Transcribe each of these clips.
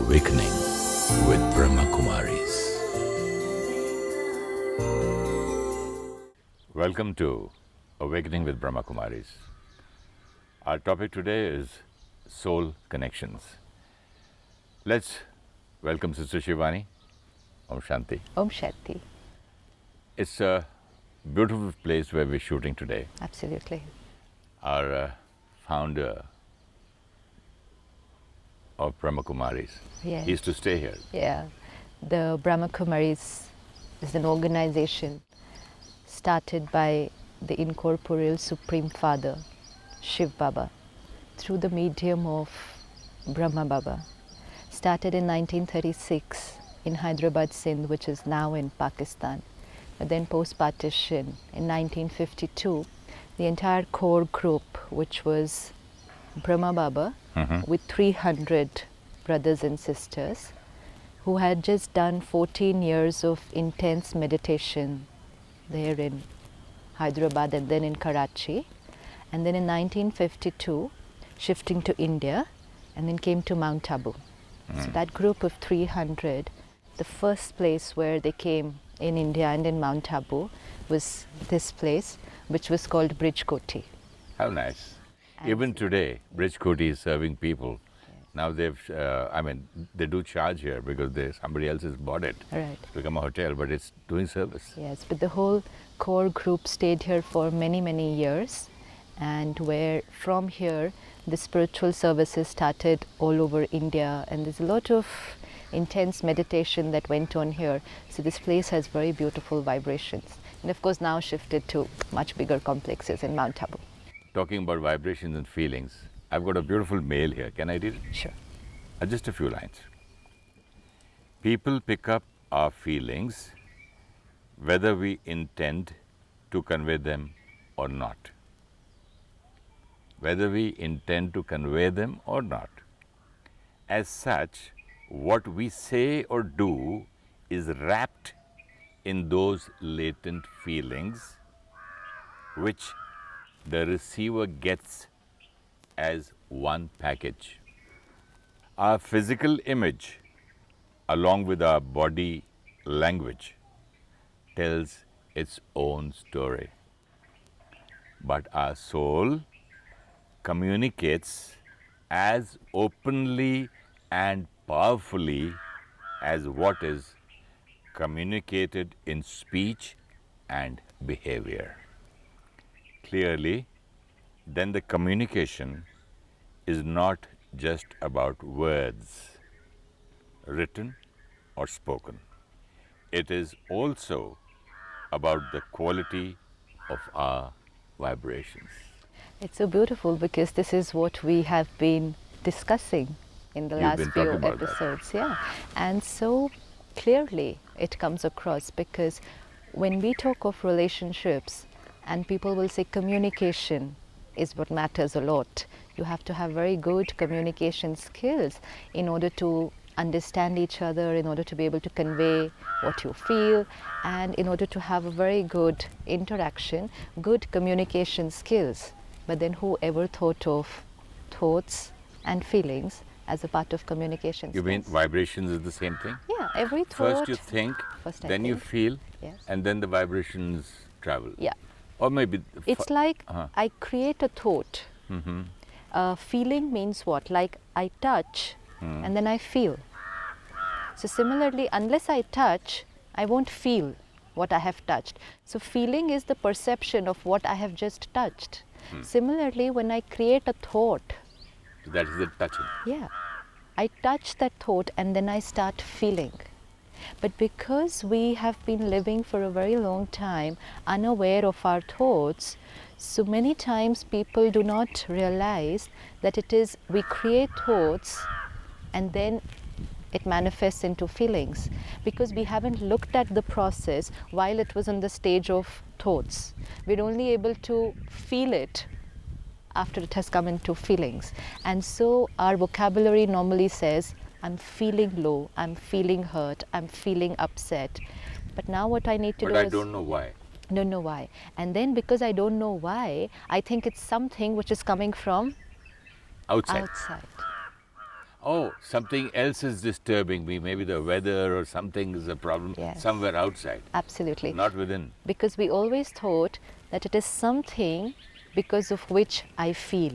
Awakening with Brahmakumaris. Welcome to Awakening with Brahmakumaris. Our topic today is soul connections. Let's welcome Sister Shivani. Om Shanti. Om Shanti. It's a beautiful place where we're shooting today. Absolutely. Our founder of Brahmakumaris. Yes. He used to stay here. Yeah. The Brahmakumaris is an organization started by the incorporeal Supreme Father, Shiv Baba, through the medium of Brahma Baba. Started in 1936 in Hyderabad, Sindh, which is now in Pakistan. But then post-partition in 1952, the entire core group, which was Brahma Baba, with 300 brothers and sisters, who had just done 14 years of intense meditation there in Hyderabad and then in Karachi. And then in 1952, shifting to India, and then came to Mount Abu. So that group of 300, the first place where they came in India and in Mount Abu was this place, which was called Bridge-Koti. How nice. Even today, Bridge-Koti is serving people. Now they've, they do charge here because somebody else has bought it. Right. It's become a hotel, but it's doing service. Yes, but the whole core group stayed here for many, many years, and where from here the spiritual services started all over India, and there's a lot of intense meditation that went on here. So this place has very beautiful vibrations, and of course now shifted to much bigger complexes in Mount Abu. Talking about vibrations and feelings, I've got a beautiful mail here. Can I read it? Sure. Just a few lines. People pick up our feelings whether we intend to convey them or not. Whether we intend to convey them or not. As such, what we say or do is wrapped in those latent feelings which the receiver gets as one package. Our physical image, along with our body language, tells its own story. But our soul communicates as openly and powerfully as what is communicated in speech and behavior. Clearly, then the communication is not just about words, written or spoken. It is also about the quality of our vibrations. It's so beautiful because this is what we have been discussing in the last few episodes. Yeah, and so clearly it comes across, because when we talk of relationships, and people will say communication is what matters a lot. You have to have very good communication skills in order to understand each other, in order to be able to convey what you feel, and in order to have a very good interaction, good communication skills. But then who ever thought of thoughts and feelings as a part of communication skills? You mean vibrations is the same thing? Yeah, every thought. First you think, First then you feel, yes, and then the vibrations travel. Yeah. Or maybe... It's like I create a thought. Feeling means what? Like I touch and then I feel. So similarly, unless I touch, I won't feel what I have touched. So feeling is the perception of what I have just touched. Similarly, when I create a thought, that is the touching. Yeah, I touch that thought and then I start feeling. But because we have been living for a very long time unaware of our thoughts, so many times people do not realize that it is we create thoughts and then it manifests into feelings, because we haven't looked at the process while it was on the stage of thoughts. We're only able to feel it after it has come into feelings. And so our vocabulary normally says, I'm feeling low, I'm feeling hurt, I'm feeling upset. But now what I need to do is... But I don't know why. Don't know why. And then because I don't know why, I think it's something which is coming from outside. oh, something else is disturbing me. Maybe the weather or something is a problem somewhere outside. Absolutely. Not within. Because we always thought that it is something because of which I feel.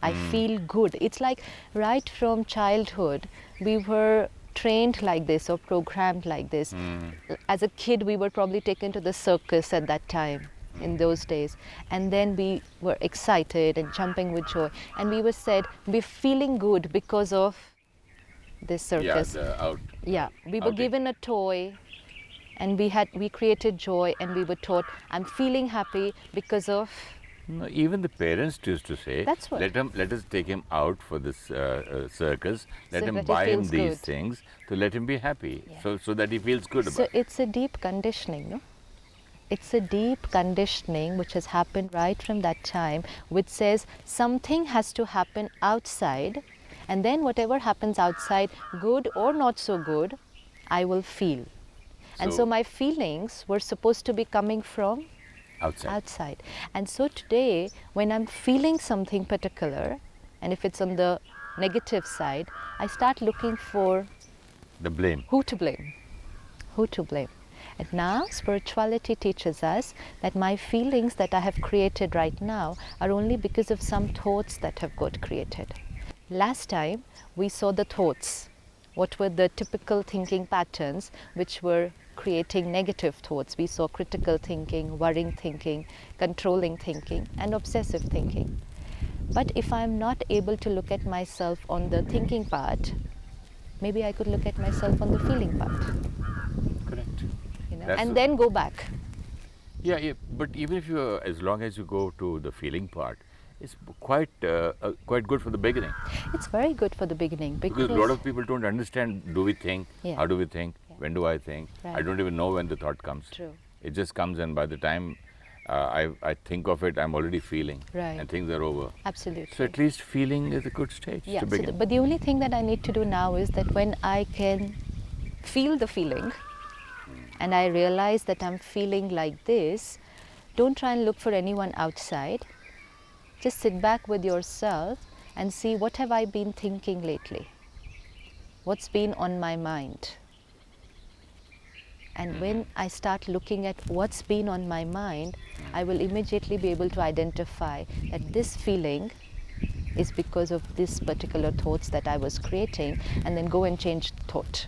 I feel good. It's like right from childhood, we were trained like this or programmed like this. As a kid, we were probably taken to the circus at that time, in those days. And then we were excited and jumping with joy. And we were said, we're feeling good because of this circus. We were given a toy and we created joy and we were taught, I'm feeling happy because of... No, even the parents used to say, That's what. let us take him out for this circus, let So him that he buy him feels these good. things to let him be happy, so that he feels good So about it. it's a deep conditioning, no? It's a deep conditioning which has happened right from that time, which says something has to happen outside, and then whatever happens outside, good or not so good, I will feel. And so my feelings were supposed to be coming from outside. And so today, when I'm feeling something particular, and if it's on the negative side, I start looking for The blame. who to blame. Who to blame. And now spirituality teaches us that my feelings that I have created right now are only because of some thoughts that have got created. Last time we saw the thoughts. What were the typical thinking patterns which were creating negative thoughts? We saw critical thinking, worrying thinking, controlling thinking, and obsessive thinking. But if I'm not able to look at myself on the thinking part, maybe I could look at myself on the feeling part. Correct. You know, and then go back. Yeah, but even if you, as long as you go to the feeling part, it's quite good for the beginning. It's very good for the beginning Because a lot of people don't understand, do we think, how do we think, when do I think, I don't even know when the thought comes. True. It just comes, and by the time I think of it, I'm already feeling, and things are over. Absolutely. So at least feeling is a good stage to begin. But the only thing that I need to do now is that when I can feel the feeling and I realize that I'm feeling like this, don't try and look for anyone outside. Just sit back with yourself and see, what have I been thinking lately? What's been on my mind? And when I start looking at what's been on my mind, I will immediately be able to identify that this feeling is because of this particular thoughts that I was creating, and then go and change the thought.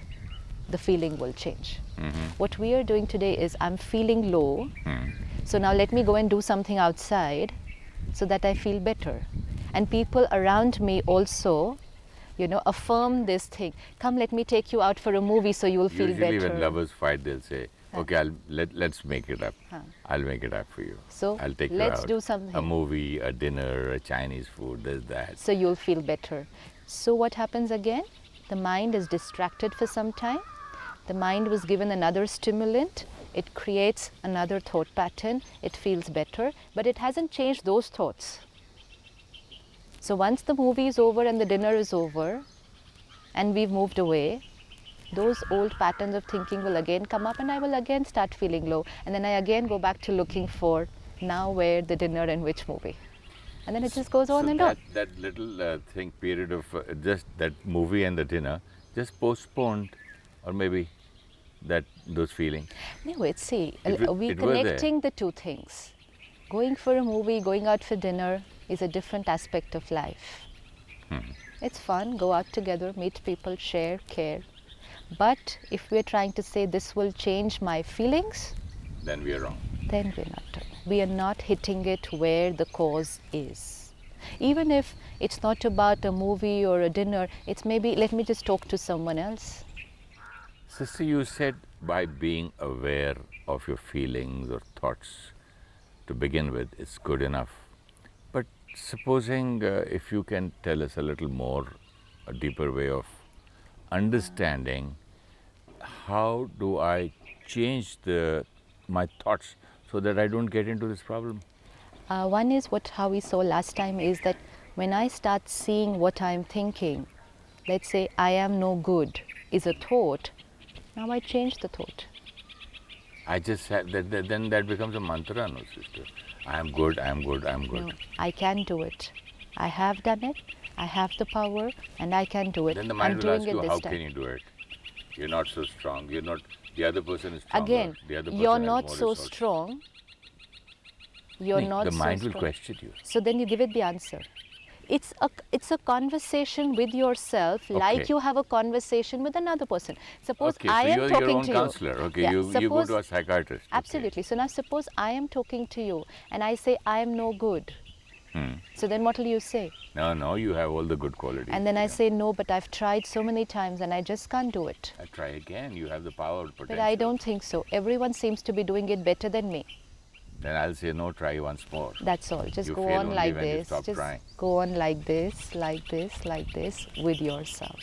The feeling will change. What we are doing today is, I'm feeling low, so now let me go and do something outside so that I feel better. And people around me also, affirm this thing. Come, let me take you out for a movie so you will feel better. Usually when lovers fight, they'll say, okay, let's make it up. I'll make it up for you. So I'll take you let's out. do something. A movie, a dinner, a Chinese food, this, that. So you'll feel better. So what happens again? The mind is distracted for some time. The mind was given another stimulant. It creates another thought pattern. It feels better, but it hasn't changed those thoughts. So once the movie is over and the dinner is over and we've moved away, those old patterns of thinking will again come up, and I will again start feeling low. And then I again go back to looking for, now where, the dinner, and which movie. And then it just goes on and on. That little period of just that movie and the dinner, just postponed, or maybe those feelings. No, we're connecting the two things. Going for a movie, going out for dinner is a different aspect of life. It's fun, go out together, meet people, share, care. But if we're trying to say this will change my feelings, then we are wrong. Then we're not wrong. We are not hitting it where the cause is. Even if it's not about a movie or a dinner, it's maybe, let me just talk to someone else. Sister, you said by being aware of your feelings or thoughts to begin with is good enough. But supposing if you can tell us a little more, a deeper way of understanding, how do I change my thoughts so that I don't get into this problem? One is how we saw last time, is that when I start seeing what I'm thinking, let's say I am no good is a thought, now I change the thought. I just said then that becomes a mantra, no, sister. I am good, I am good, I am good. No, I can do it. I have done it. I have the power and I can do it. Then the I'm mind will ask doing you, it this how time. can you do it? You're not so strong. You're not. The other person is stronger. Again, the other person you're has not more so resources. strong. You're not The so mind will strong. question you. So then you give it the answer. It's a conversation with yourself, like Okay. you have a conversation with another person. Suppose Okay, I so am you're talking your own to counselor. you. Okay, Yeah, you go to a psychiatrist. Okay. Absolutely. So now suppose I am talking to you and I say I am no good. So then what will you say? No, you have all the good qualities. And then I say no, but I've tried so many times and I just can't do it. I try again. You have the power, potential. But I don't think so. Everyone seems to be doing it better than me. Then I'll say no. Try once more. That's all. Just You go fail on only like when you this. stop Just trying. go on like this, like this, like this with yourself.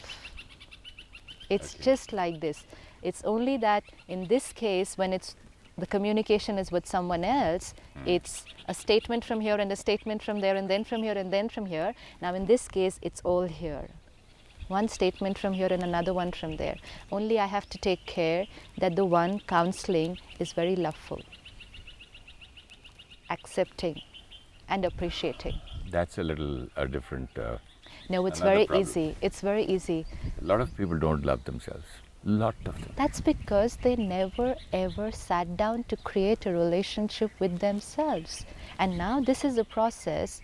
It's just like this. It's only that in this case, when it's the communication is with someone else, it's a statement from here and a statement from there and then from here and then from here. Now in this case, it's all here. One statement from here and another one from there. Only I have to take care that the one counseling is very loveful, accepting and appreciating. That's a little different. No, it's Another very problem. easy. It's very easy. A lot of people don't love themselves. Lot of them. That's because they never ever sat down to create a relationship with themselves. And now this is a process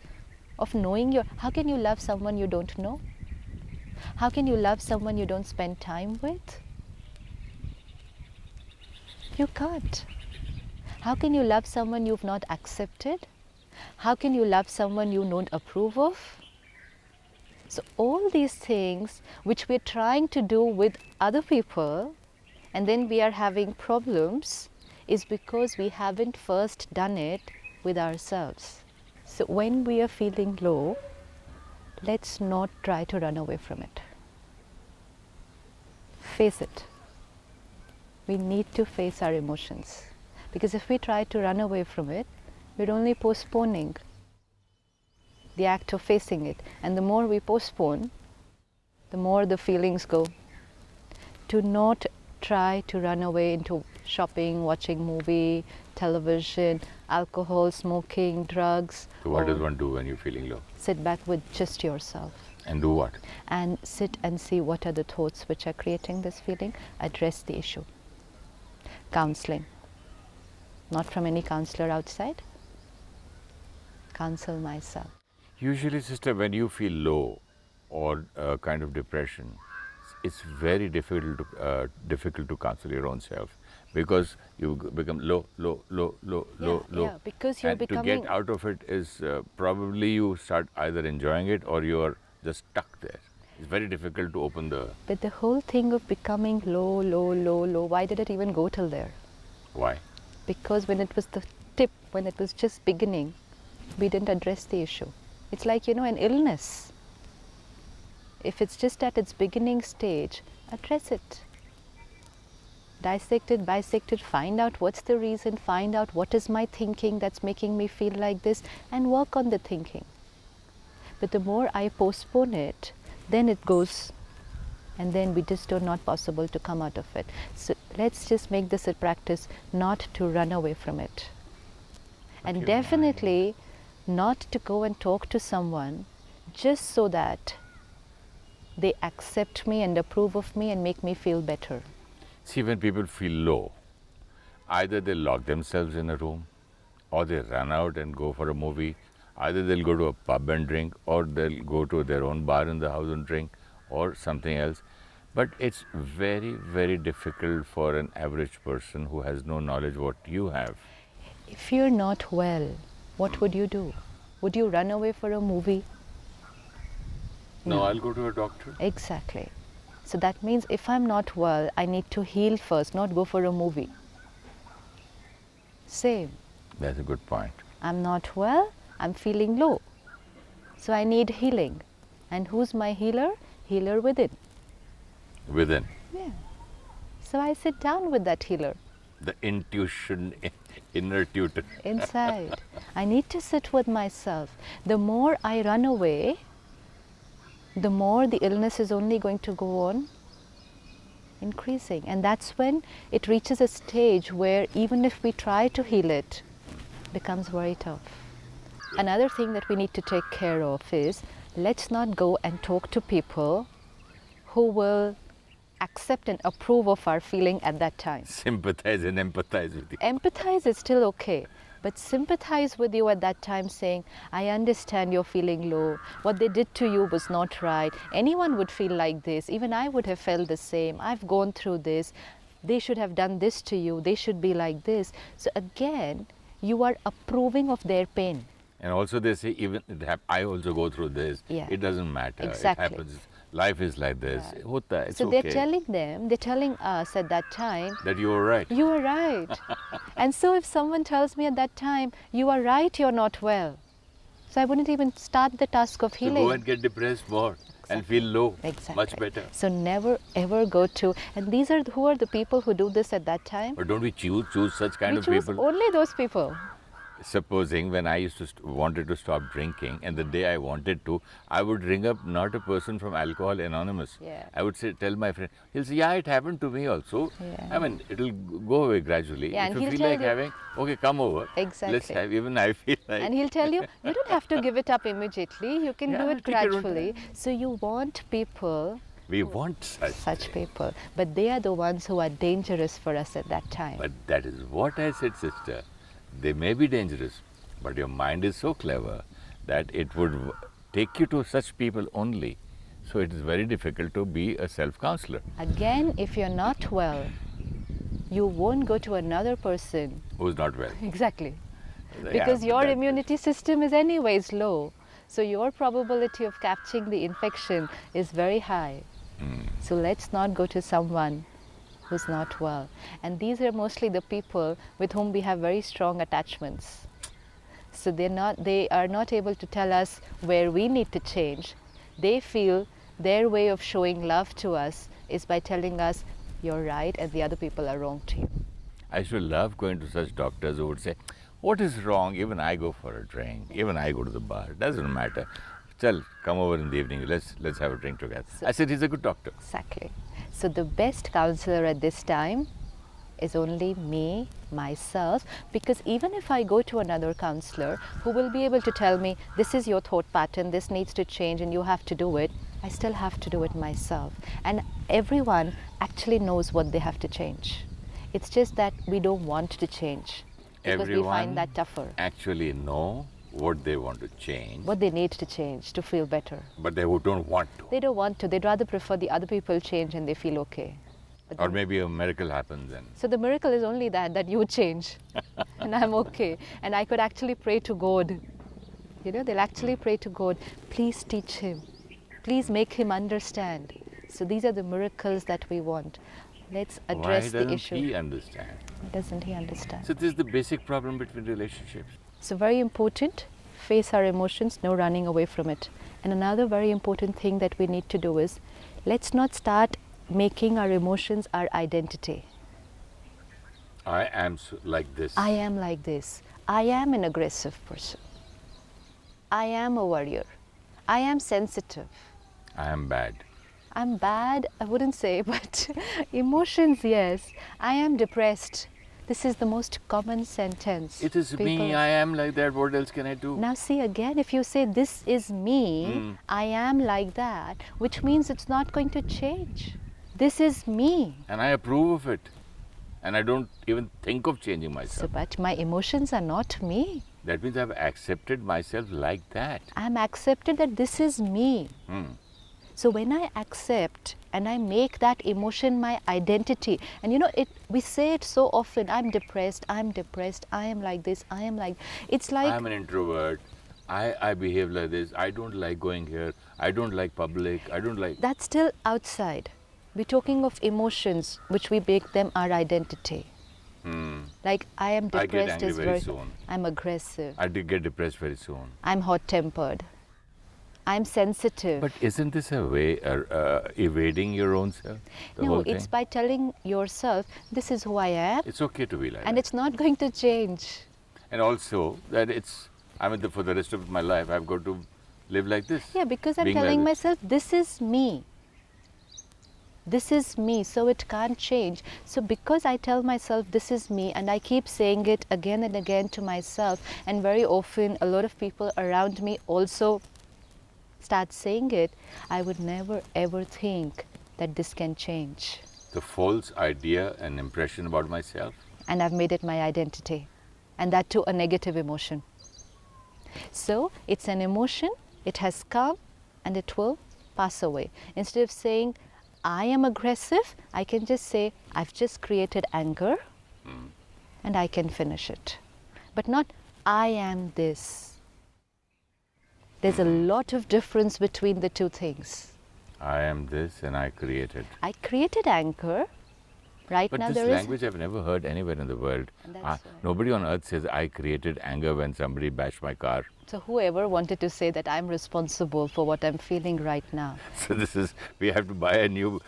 of knowing how can you love someone you don't know? How can you love someone you don't spend time with? You can't. How can you love someone you've not accepted? How can you love someone you don't approve of? So all these things which we're trying to do with other people and then we are having problems is because we haven't first done it with ourselves. So when we are feeling low, let's not try to run away from it. Face it. We need to face our emotions. Because if we try to run away from it, we're only postponing the act of facing it. And the more we postpone, the more the feelings go. Do not try to run away into shopping, watching movie, television, alcohol, smoking, drugs. So what does one do when you're feeling low? Sit back with just yourself. And do what? And sit and see what are the thoughts which are creating this feeling. Address the issue. Counseling. Not from any counselor outside. Counsel myself. Usually, sister, when you feel low or kind of depression, it's very difficult to counsel your own self because you become low. Yeah, because you're and becoming. to get out of it is probably you start either enjoying it or you are just stuck there. It's very difficult to open the. But the whole thing of becoming low, why did it even go till there? Why? Because when it was the tip, when it was just beginning, we didn't address the issue. It's like, an illness. If it's just at its beginning stage, address it. Dissect it, bisect it, find out what's the reason, find out what is my thinking that's making me feel like this, and work on the thinking. But the more I postpone it, then it goes, and then we just are not possible to come out of it. So let's just make this a practice not to run away from it. And your definitely not to go and talk to someone just so that they accept me and approve of me and make me feel better. See, when people feel low, either they lock themselves in a room or they run out and go for a movie. Either they'll go to a pub and drink or they'll go to their own bar in the house and drink or something else. But it's very, very difficult for an average person who has no knowledge what you have. If you're not well, what would you do? Would you run away for a movie? No, I'll go to a doctor. Exactly. So that means if I'm not well, I need to heal first, not go for a movie. Same. That's a good point. I'm not well, I'm feeling low. So I need healing. And who's my healer? Healer within. Within. Yeah. So I sit down with that healer. The intuition, inner tutor. Inside. I need to sit with myself. The more I run away, the more the illness is only going to go on increasing. And that's when it reaches a stage where even if we try to heal it, it becomes very tough. Another thing that we need to take care of is let's not go and talk to people who will accept and approve of our feeling at that time. Sympathize and empathize with you. Empathize is still okay, but sympathize with you at that time, saying, I understand you're feeling low. What they did to you was not right. Anyone would feel like this. Even I would have felt the same. I've gone through this. They should have done this to you. They should be like this. So again, you are approving of their pain. And also they say, even I also go through this. Yeah. It doesn't matter. Exactly. It happens. Life is like this. Right. Hota, it's So okay. they're telling us at that time, That you were right. you are right. And so if someone tells me at that time, you are right, you're not well. So I wouldn't even start the task of So healing. go and get depressed more and feel low. Exactly. Much better. So never ever go to, and these are who are the people who do this at that time? But don't we choose such kind We of choose people? only those people. Supposing when I used to wanted to stop drinking, and the day I wanted to, I would ring up not a person from Alcohol Anonymous. Yeah. I would say, tell my friend. He'll say, yeah, it happened to me also. Yeah. I mean, it'll go away gradually. Yeah, if and you he'll feel like tell you- having, okay, come over. Exactly. Let's have. Even I feel like. And he'll tell you, you don't have to give it up immediately. You can Yeah, do it take your own gradually. So you want people, we want such people, but they are the ones who are dangerous for us at that time. But that is what I said, sister. They may be dangerous, but your mind is so clever that it would take you to such people only. So it is very difficult to be a self-counselor. Again, if you're not well, you won't go to another person. Who's not well. Exactly. Yeah, Because but your that- immunity system is anyways low. So your probability of catching the infection is very high. So let's not go to someone who's not well. And these are mostly the people with whom we have very strong attachments. So they are not able to tell us where we need to change. They feel their way of showing love to us is by telling us, you're right and the other people are wrong to you. I should love going to such doctors who would say, what is wrong? Even I go for a drink. Even I go to the bar. It doesn't matter. Chal, come over in the evening. Let's have a drink together. So- I said, he's a good doctor. Exactly. So the best counselor at this time is only me, myself, because even if I go to another counselor who will be able to tell me, this is your thought pattern, this needs to change and you have to do it, I still have to do it myself. And everyone actually knows what they have to change. It's just that we don't want to change because we Everyone find that tougher. actually know what they want to change, What they need to change to feel better. but they who don't want to. They don't want to, they'd rather prefer the other people change and they feel okay. But Or then- maybe a miracle happens and So the miracle is only that you change and I'm okay. And I could actually pray to God. You know, they'll actually pray to God, please teach him. Please make him understand. So these are the miracles that we want. Let's why address the doesn't issue. he understand? Doesn't he understand? So this is the basic problem between relationships. So very important, face our emotions, no running away from it. And another very important thing that we need to do is, let's not start making our emotions our identity. I am like this. I am like this. I am an aggressive person. I am a warrior. I am sensitive. I am bad. I'm bad, I wouldn't say, but emotions, yes. I am depressed. This is the most common sentence. It is me, People- I am like that, what else can I do? Now see again, if you say this is me, I am like that, which means it's not going to change. This is me. And I approve of it. And I don't even think of changing So, myself. but my emotions are not me. That means I've accepted myself like that. I'm accepted that this is me. So when I accept and I make that emotion my identity, and you know, we say it so often, I'm depressed, I am like this, I am like, it's like, I'm an introvert. I behave like this. I don't like going here. I don't like public. I don't like... that's still outside. We're talking of emotions, which we make them our identity. Like, I am I get depressed angry is very soon. I'm aggressive, I did get depressed very soon. I'm hot-tempered, I'm sensitive. But isn't this a way evading your own self? The no, whole it's thing? by telling yourself, this is who I am, It's okay to be like and that. it's not going to change. And also that for the rest of my life, I've got to live like this. Yeah, because I'm Being like telling this. myself, this is me. This is me, so it can't change. So because I tell myself this is me and I keep saying it again and again to myself, and very often a lot of people around me also start saying it, I would never ever think that this can change. The false idea and impression about myself. And I've made it my identity. And that too a negative emotion. So it's an emotion, it has come and it will pass away. Instead of saying, I am aggressive, I can just say, I've just created anger and I can finish it. But not, I am this. There's a lot of difference between the two things. I am this and I created. I created anger. Right But now this there is... language I've never heard anywhere in the world. And that's why. Nobody on earth says, I created anger when somebody bashed my car. So whoever wanted to say that I'm responsible for what I'm feeling right now. So this is, we have to buy a new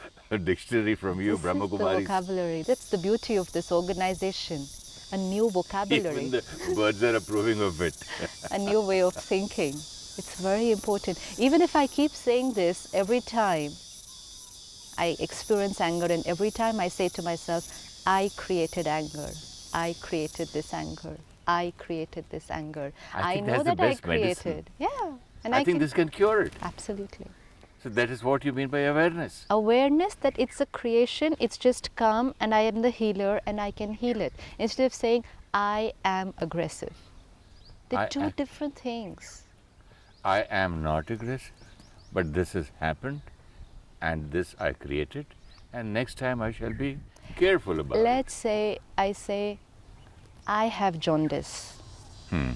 dictionary from you, This is the Brahmakumaris. vocabulary. That's the beauty of this organization. A new vocabulary. Even the birds are approving of it. A new way of thinking. It's very important. Even if I keep saying this every time I experience anger and every time I say to myself, I created anger. I created this anger. I created this anger. I think know that's the that I best medicine. created. Yeah. And I think this can cure it. Absolutely. So that is what you mean by awareness. Awareness that it's a creation, it's just come and I am the healer and I can heal it. Instead of saying, I am aggressive. They're two different things. I am not aggressive, but this has happened and this I created, and next time I shall be careful about Let's say I say, I have jaundice.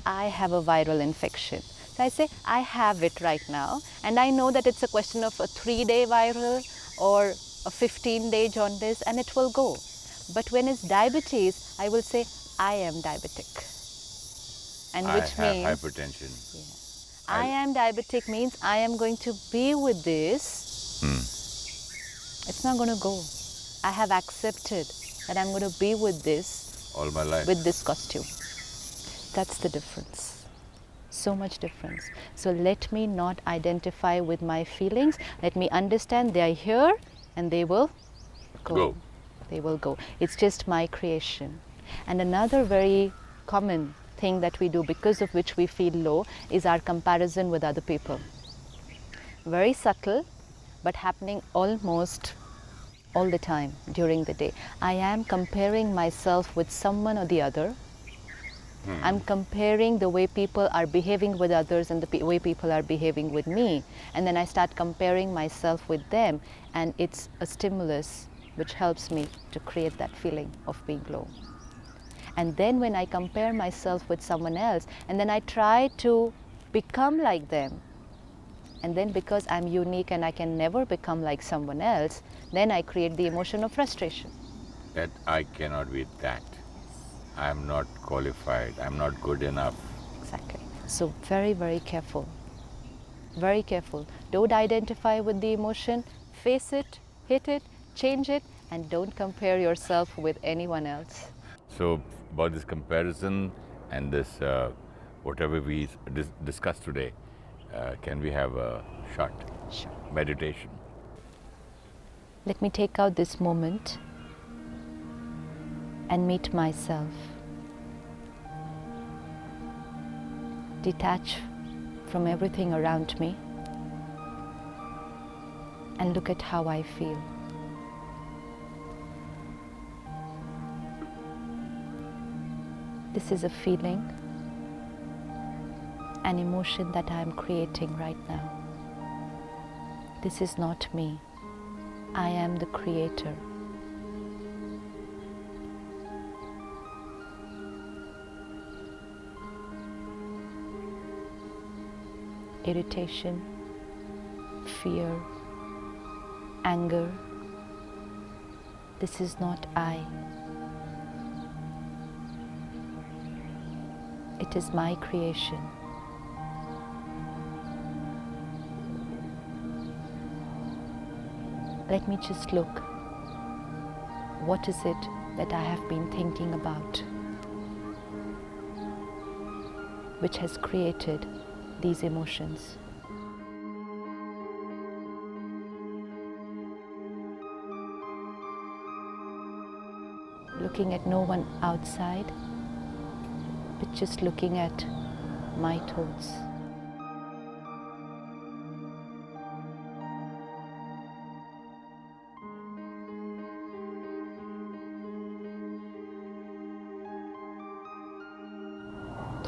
I have a viral infection. So I say, I have it right now, and I know that it's a question of a 3-day viral or a 15-day jaundice, and it will go. But when it's diabetes, I will say, I am diabetic. And which I means have hypertension. I am diabetic means I am going to be with this. It's not going to go. I have accepted that I'm going to be with this All my life. with this costume. That's the difference. So much difference. So let me not identify with my feelings. Let me understand they are here and they will go. They will go. It's just my creation. And another very common thing that we do because of which we feel low is our comparison with other people. Very subtle, but happening almost all the time during the day. I am comparing myself with someone or the other. I'm comparing the way people are behaving with others and the way people are behaving with me. And then I start comparing myself with them, and it's a stimulus which helps me to create that feeling of being low. And then when I compare myself with someone else, and then I try to become like them, and then because I'm unique and I can never become like someone else, then I create the emotion of frustration. That I cannot be that. I'm not qualified. I'm not good enough. Exactly. So very, very careful. Very careful. Don't identify with the emotion. Face it, hit it, change it, and don't compare yourself with anyone else. So about this comparison and this whatever we discussed today, can we have a short meditation? Let me take out this moment and meet myself. Detach from everything around me and look at how I feel. This is a feeling, an emotion that I am creating right now. This is not me. I am the creator. Irritation, fear, anger. This is not I. It is my creation. Let me just look. What is it that I have been thinking about, which has created these emotions? Looking at no one outside, but just looking at my thoughts.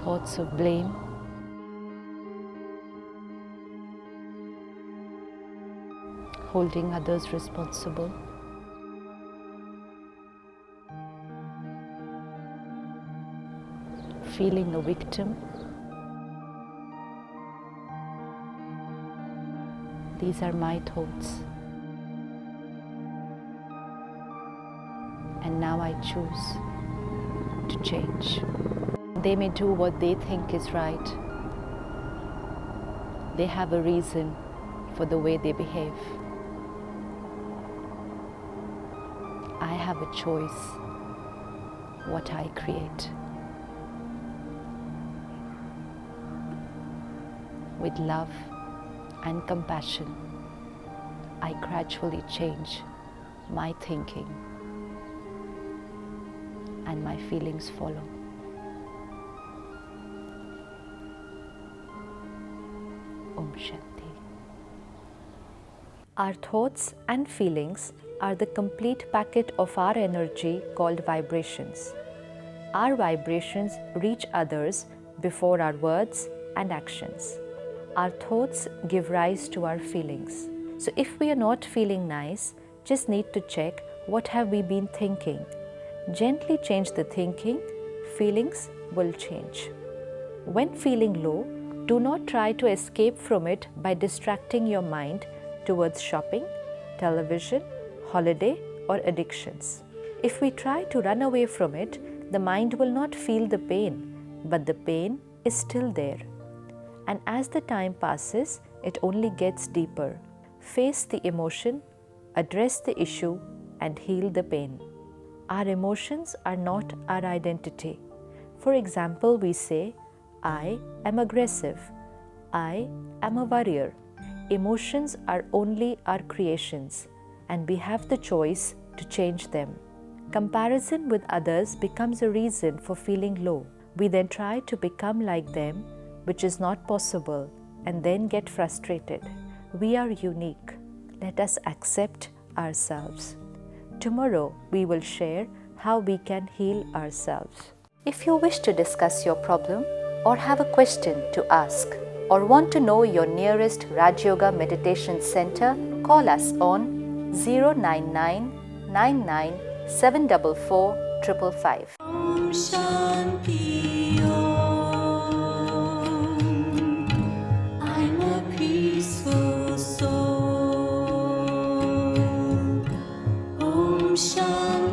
thoughts of blame, holding others responsible, feeling a victim. These are my thoughts. And now I choose to change. They may do what they think is right. They have a reason for the way they behave. I have a choice what I create. With love and compassion, I gradually change my thinking, and my feelings follow. Om Shanti. Our thoughts and feelings are the complete packet of our energy called vibrations. Our vibrations reach others before our words and actions. Our thoughts give rise to our feelings. So if we are not feeling nice, just need to check what have we been thinking. Gently change the thinking, feelings will change. When feeling low, do not try to escape from it by distracting your mind towards shopping, television, holiday or addictions. If we try to run away from it, the mind will not feel the pain, but the pain is still there. And as the time passes, it only gets deeper. Face the emotion, address the issue and heal the pain. Our emotions are not our identity. For example, we say, I am aggressive. I am a warrior. Emotions are only our creations, and we have the choice to change them. Comparison with others becomes a reason for feeling low. We then try to become like them, which is not possible, and then get frustrated. We are unique. Let us accept ourselves. Tomorrow, we will share how we can heal ourselves. If you wish to discuss your problem or have a question to ask or want to know your nearest Rajyoga meditation center, call us on 099 99 744 555. Om Shanti Om. I'm a peaceful soul. Om Shanti.